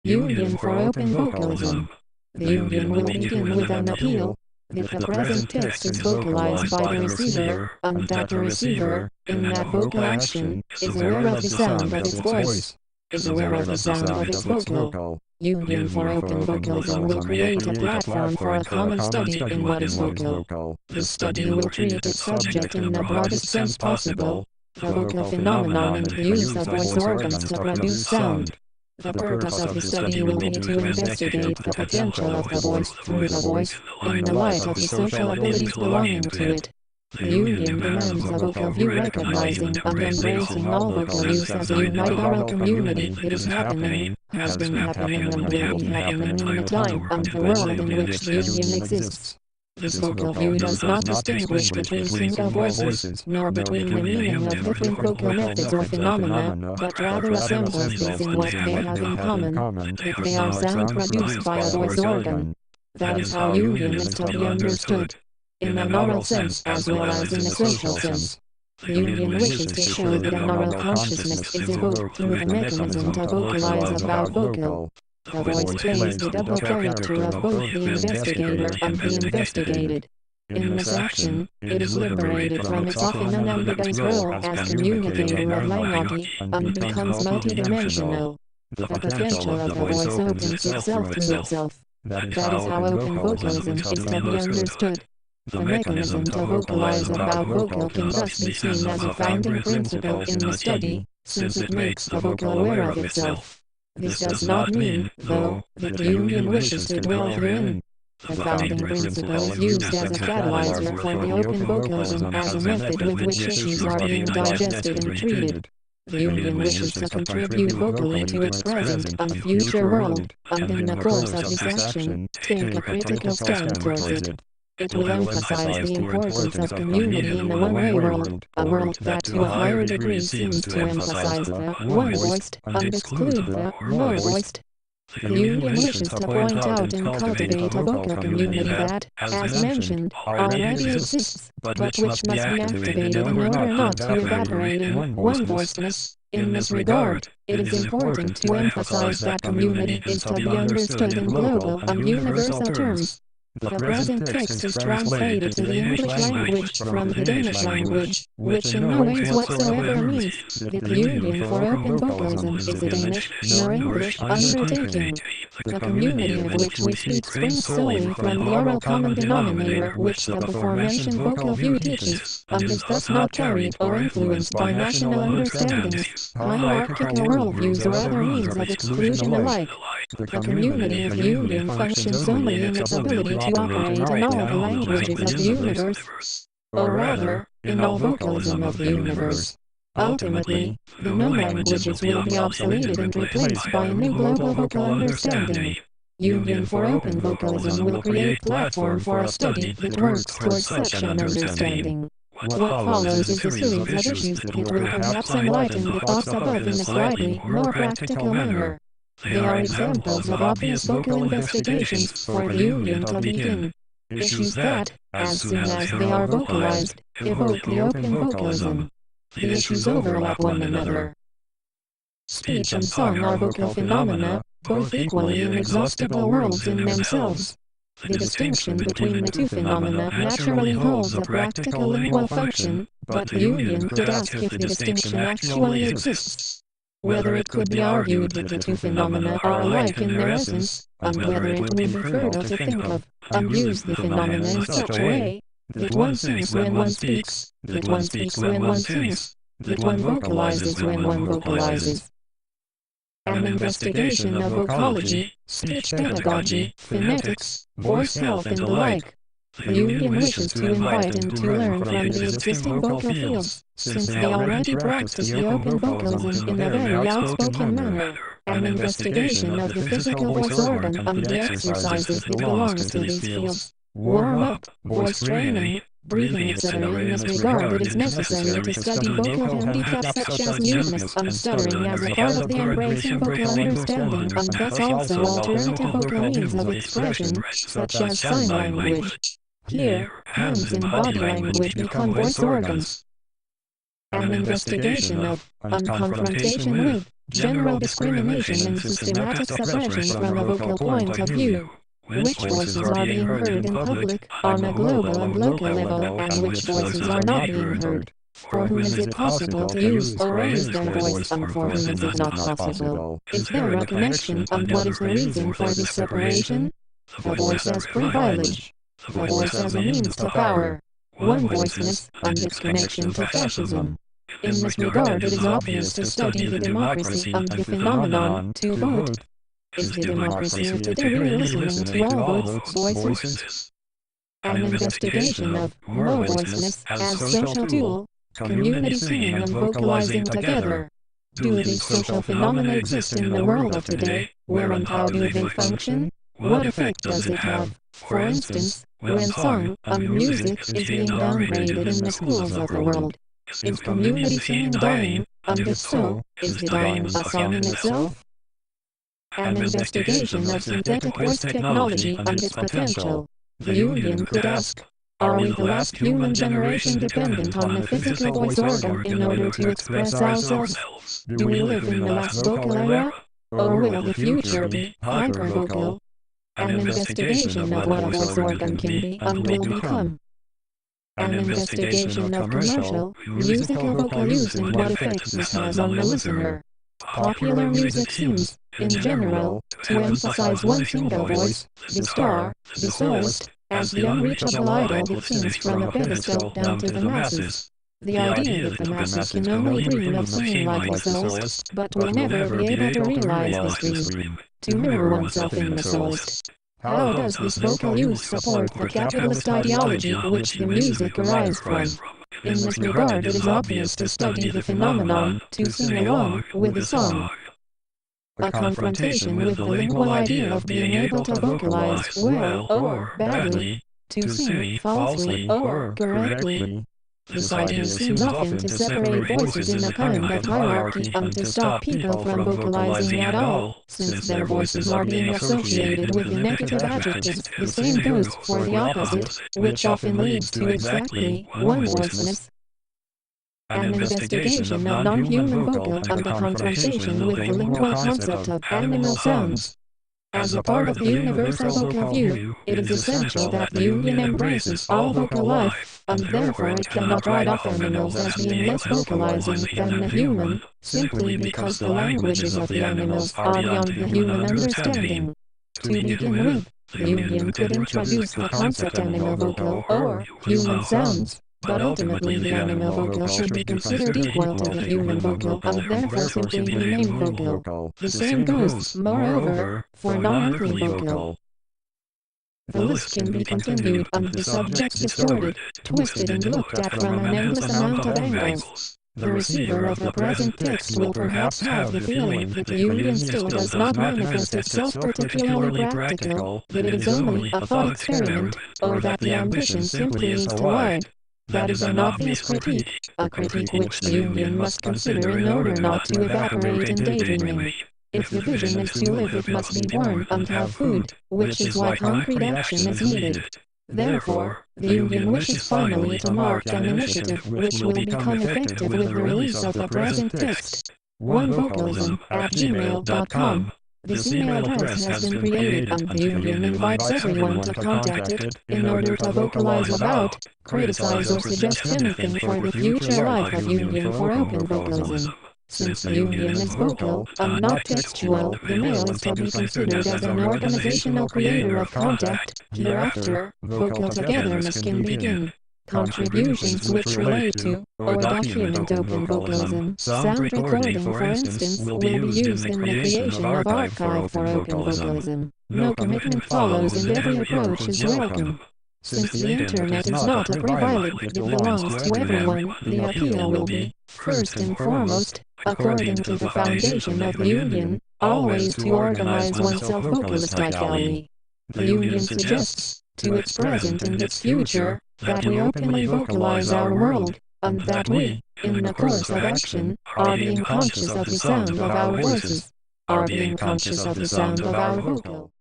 Union for Open Vocalism. The union will begin with an appeal. If the present text is vocalized by the receiver, and that the receiver, in that vocal action, is aware of the sound of its voice, is aware of the sound of its vocal, Union for Open Vocalism will create a platform for a common study in what is vocal. The study will treat its subject in the broadest sense possible, the vocal phenomenon and the use of voice organs to produce sound. The purpose of the study will be to investigate the potential of the voice through the voice, in the light of the social abilities belonging to it. The union demands a vocal view recognizing and embracing all vocal use as a united oral community. It is happening, has been happening and will be happening in the time and the world in which the union exists. This vocal view does not distinguish between single voices, nor between the meaning of different vocal methods or phenomena, but rather assembles these in what they have in common, that they are sound produced by a voice organ. That is how union is to be understood, in an oral sense as well as in a social sense. The union wishes to show that an oral consciousness is evoked through the mechanism to vocalize about vocal. The voice plays the double character of both the investigator and the investigated. In this action, it is liberated from its often unambiguous role as communicator of language, and becomes multidimensional. The potential of the voice opens itself to itself. That is how open vocalism is to be understood. The mechanism to vocalize about vocal can thus be seen as a founding principle in the study, since it makes the vocal aware of itself. This does not mean, though, that the union wishes to dwell herein. The founding principle is used as a catalyzer for the open vocalism as a method with which issues are being digested and treated. The union wishes to contribute vocally to its present and future world, and in the course of this action, take a critical stand towards it. It will emphasize the importance of community in the one-way world, a world that to a higher degree seems to emphasize the one-voiced and exclude the no-voiced. The union wishes to point out and cultivate a vocal community that, as mentioned, already exists, but which must be activated in order not to evaporate in one-voicedness. In this regard, it is important to emphasize that community is to be understood in global and universal terms. The present text is translated to the English language from the Danish language, which in no ways whatsoever means that the Union for Open Vocalism is a Danish nor English undertaking. The community of which we speak springs solely from the oral common denominator which the before-mentioned vocal view teaches, and is thus not carried or influenced by national understandings, hierarchical worldviews or other means of exclusion alike. The community of the Union functions only in its ability to operate in all the languages of the universe, or rather, in all vocalism of the universe. Ultimately, the known languages will be obsoleted and replaced by a new global vocal understanding. Union for Open Vocalism will create platform for a study that works towards such an understanding. What follows is a series of issues that will perhaps enlighten the thoughts above in a slightly more practical manner. They are examples of obvious vocal investigations for the union to begin. Issues that, as soon as they are vocalized, evoke the open vocalism. The issues overlap one another. Speech and song are vocal phenomena, both equally inexhaustible worlds in themselves. The distinction between the two phenomena naturally holds a practical lingual function, but the union could ask if the distinction actually exists. Whether it could be argued that the two phenomena are alike in their essence, and whether it would be fertile to think of, and use the phenomena in such a way, that one sings when one speaks, that one speaks when one sings, that one vocalizes when one vocalizes. An investigation of vocology, speech pedagogy, phonetics, voice health and the like. The union wishes to invite and to learn from the existing vocal fields, since they already practice the open vocalism in a very outspoken manner. An investigation of the physical voice organ and the exercises that belong to these fields. Warm-up, voice training, breathing etc. In this regard it is necessary to study vocal handicaps such as muteness and stuttering as a part of the embracing vocal understanding and thus also alternative vocal means of expression, such as sign language. Here, hands and body language become voice organs. An investigation of, and confrontation with, general discrimination and systematic suppression from a vocal point of view. Which voices are being heard in public, on a global and local level, and which voices are not being heard. For whom is it possible to use or raise their voice, and for whom is it not possible? Is there a connection, and what is the reason for this separation? The voice as privilege. The voice as a means to power. One-voiceness, and its connection to fascism. In this regard it is obvious to study the democracy and the phenomenon to vote. Is the democracy of today really listening to all voices? An investigation of low-voiceness as social tool, community singing and vocalizing together. Do these social phenomena exist in the world of today? Where and how do they function? What effect does it have? For instance, when song and music is being downgraded in the schools of the world. Is community singing dying? And if so, is the dying a song in itself? An investigation of synthetic voice technology and its potential. The Union could ask, are we the last human generation dependent on the physical voice organ in order to express ourselves? Do we live in the last vocal era? Or will the future be hypervocal? An investigation of what a voice organ can be and will become. An investigation of commercial, musical vocal use and what effects this has on the listener. Popular music seems, in general, to emphasize one single voice, the star, the soloist, as the unreachable idol that sings from a pedestal down to the masses. The idea that the masses can only dream of singing like the soloist, but will never be able to realize this dream, to mirror oneself in the soloist. How does this vocal use support the capitalist ideology which the music arises from? In this regard it is obvious to study the phenomenon, to sing along with the song. A confrontation with the lingual idea of being able to vocalize well or badly, to sing falsely or correctly. This idea seems often to separate voices in a kind of hierarchy and to stop people from vocalizing at all, since their voices are being associated with the negative adjectives. The same goes for the opposite, which often leads to exactly one-voiceness. An investigation of non-human vocal and a confrontation with the lingual concept of animal sounds. As a part of the universal vocal view, it is essential that the union embraces all vocal life, and therefore it cannot write off animals as being less vocalizing than the human, simply because the languages of the animals are beyond the human understanding. To begin with, the union could introduce the concept animal vocal or human sounds. But ultimately the animal vocal should be considered equal to the human vocal and therefore simply be named vocal. The same goes, moreover, for non-earthly vocal. The list can be continued and the subjects distorted, twisted and looked at from an endless amount of angles. The receiver of the present text will perhaps have the feeling that the union still does not manifest itself particularly practical, that it is only a thought experiment, or that the ambition simply is to lie. That is an obvious critique, a critique which the union must consider in order not to evaporate in daydreaming. If the vision is to live it must be born and have food, which is why concrete action is needed. Therefore, the union wishes finally to mark an initiative which will become effective with the release of the present text. onevocalism@gmail.com. This email address has been created and the union invites everyone to contact it in order to vocalize about, criticize or suggest anything for the future life of Union for Open Vocalism. Since the union is vocal and not textual, the mail is to be considered as an organizational creator of contact. Hereafter, vocal togetherness can begin. Contributions which relate to, or document open vocalism, sound recording for instance, will be used in the creation of archive for open vocalism. No commitment follows and every approach is welcome. Since the internet is not a privilege that belongs to everyone, the appeal will be, first and foremost, according to the foundation of the union, always to organize oneself vocalistically. The union suggests, to its present and its future, that we openly vocalize our world, and that we, in the course of action, are being conscious of the sound of our voices, are being conscious of the sound of our vocal.